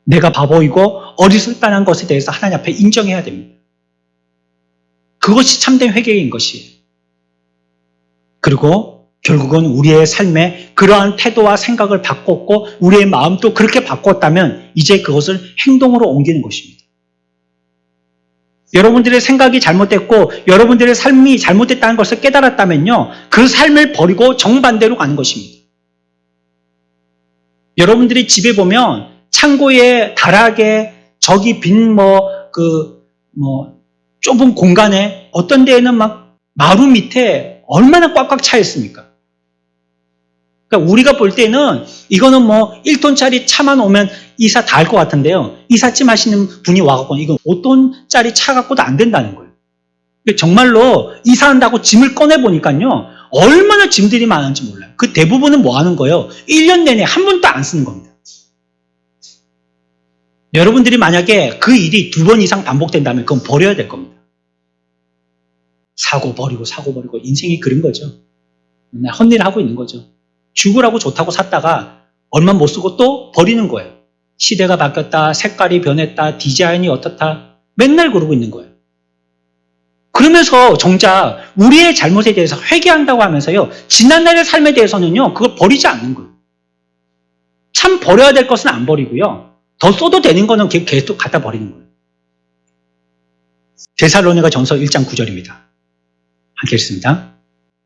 내가 바보이고 어리석다는 것에 대해서 하나님 앞에 인정해야 됩니다. 그것이 참된 회개인 것이에요. 그리고 결국은 우리의 삶에 그러한 태도와 생각을 바꿨고 우리의 마음도 그렇게 바꿨다면 이제 그것을 행동으로 옮기는 것입니다. 여러분들의 생각이 잘못됐고 여러분들의 삶이 잘못됐다는 것을 깨달았다면요. 그 삶을 버리고 정반대로 가는 것입니다. 여러분들이 집에 보면 창고에 다락에 저기 빈 좁은 공간에 어떤 데에는 막 마루 밑에 얼마나 꽉꽉 차 있습니까? 그러니까 우리가 볼 때는 이거는 1톤짜리 차만 오면 이사 다 할 것 같은데요. 이삿짐 하시는 분이 와갖고 이건 5톤짜리 차 갖고도 안 된다는 거예요. 정말로 이사한다고 짐을 꺼내보니까요. 얼마나 짐들이 많은지 몰라요. 그 대부분은 뭐 하는 거예요? 1년 내내 한 번도 안 쓰는 겁니다. 여러분들이 만약에 그 일이 2번 이상 반복된다면 그건 버려야 될 겁니다. 사고 버리고 인생이 그런 거죠. 맨날 헛일 하고 있는 거죠. 죽으라고 좋다고 샀다가 얼마 못 쓰고 또 버리는 거예요. 시대가 바뀌었다, 색깔이 변했다, 디자인이 어떻다 맨날 그러고 있는 거예요. 그러면서 정작 우리의 잘못에 대해서 회개한다고 하면서요. 지난날의 삶에 대해서는요. 그걸 버리지 않는 거예요. 참 버려야 될 것은 안 버리고요. 더 써도 되는 거는 계속 갖다 버리는 거예요. 데살로니가 전서 1장 9절입니다. 함께 읽습니다.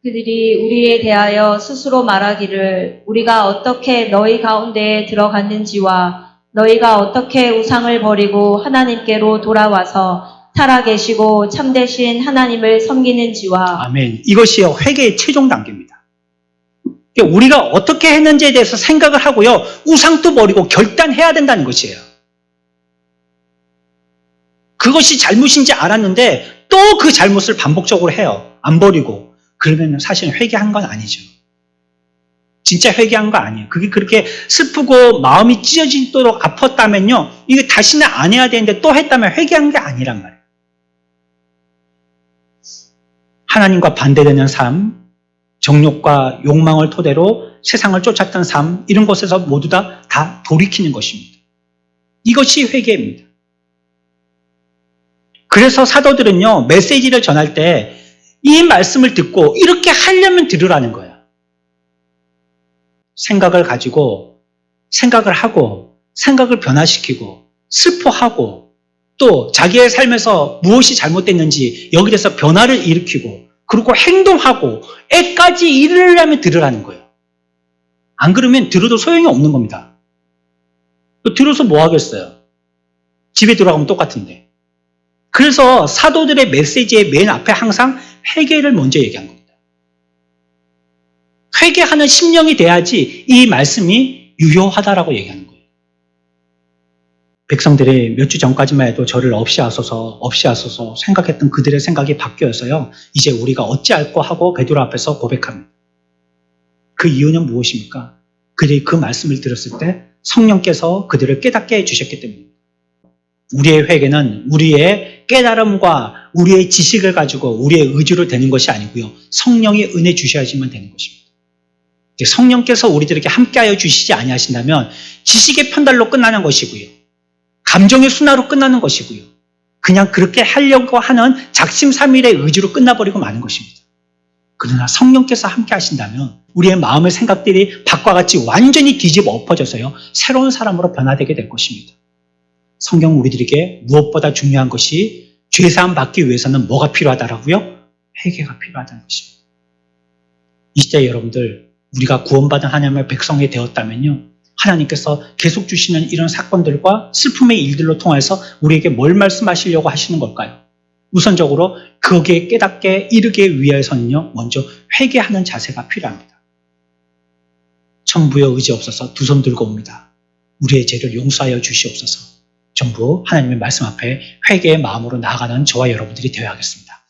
그들이 우리에 대하여 스스로 말하기를 우리가 어떻게 너희 가운데에 들어갔는지와 너희가 어떻게 우상을 버리고 하나님께로 돌아와서 살아계시고 참되신 하나님을 섬기는지와 아멘. 이것이요 회개의 최종 단계입니다. 우리가 어떻게 했는지에 대해서 생각을 하고요. 우상도 버리고 결단해야 된다는 것이에요. 그것이 잘못인지 알았는데 또 그 잘못을 반복적으로 해요. 안 버리고. 그러면 사실 회개한 건 아니죠. 진짜 회개한 거 아니에요. 그게 그렇게 슬프고 마음이 찢어지도록 아팠다면요. 이게 다시는 안 해야 되는데 또 했다면 회개한 게 아니란 말이에요. 하나님과 반대되는 삶, 정욕과 욕망을 토대로 세상을 쫓았던 삶, 이런 것에서 모두 다 돌이키는 것입니다. 이것이 회개입니다. 그래서 사도들은요, 메시지를 전할 때 이 말씀을 듣고 이렇게 하려면 들으라는 거예요. 생각을 가지고, 생각을 하고, 생각을 변화시키고, 슬퍼하고, 또 자기의 삶에서 무엇이 잘못됐는지 여기에 대해서 변화를 일으키고, 그리고 행동하고, 애까지 이르려면 들으라는 거예요. 안 그러면 들어도 소용이 없는 겁니다. 들어서 뭐 하겠어요? 집에 들어가면 똑같은데. 그래서 사도들의 메시지의 맨 앞에 항상 회개를 먼저 얘기한 겁니다. 회개하는 심령이 돼야지 이 말씀이 유효하다라고 얘기하는 거예요. 백성들이 몇 주 전까지만 해도 저를 없이 하소서 생각했던 그들의 생각이 바뀌어서요. 이제 우리가 어찌할꼬 하고 베드로 앞에서 고백합니다. 그 이유는 무엇입니까? 그들이 그 말씀을 들었을 때 성령께서 그들을 깨닫게 해주셨기 때문입니다. 우리의 회개는 우리의 깨달음과 우리의 지식을 가지고 우리의 의지로 되는 것이 아니고요. 성령의 은혜 주셔야지만 되는 것입니다. 성령께서 우리들에게 함께하여 주시지 아니하신다면 지식의 편달로 끝나는 것이고요. 감정의 순화로 끝나는 것이고요. 그냥 그렇게 하려고 하는 작심삼일의 의지로 끝나버리고 마는 것입니다. 그러나 성령께서 함께 하신다면 우리의 마음의 생각들이 밖과 같이 완전히 뒤집어 엎어져서요. 새로운 사람으로 변화되게 될 것입니다. 성경 우리들에게 무엇보다 중요한 것이 죄사함 받기 위해서는 뭐가 필요하다라고요? 회개가 필요하다는 것입니다. 이 시대 여러분들, 우리가 구원받은 하나님의 백성이 되었다면요. 하나님께서 계속 주시는 이런 사건들과 슬픔의 일들로 통해서 우리에게 뭘 말씀하시려고 하시는 걸까요? 우선적으로 거기에 깨닫게 이르기 위해서는요. 먼저 회개하는 자세가 필요합니다. 천부여 의지 없어서 두 손 들고 옵니다. 우리의 죄를 용서하여 주시옵소서. 전부 하나님의 말씀 앞에 회개의 마음으로 나아가는 저와 여러분들이 되어야 하겠습니다.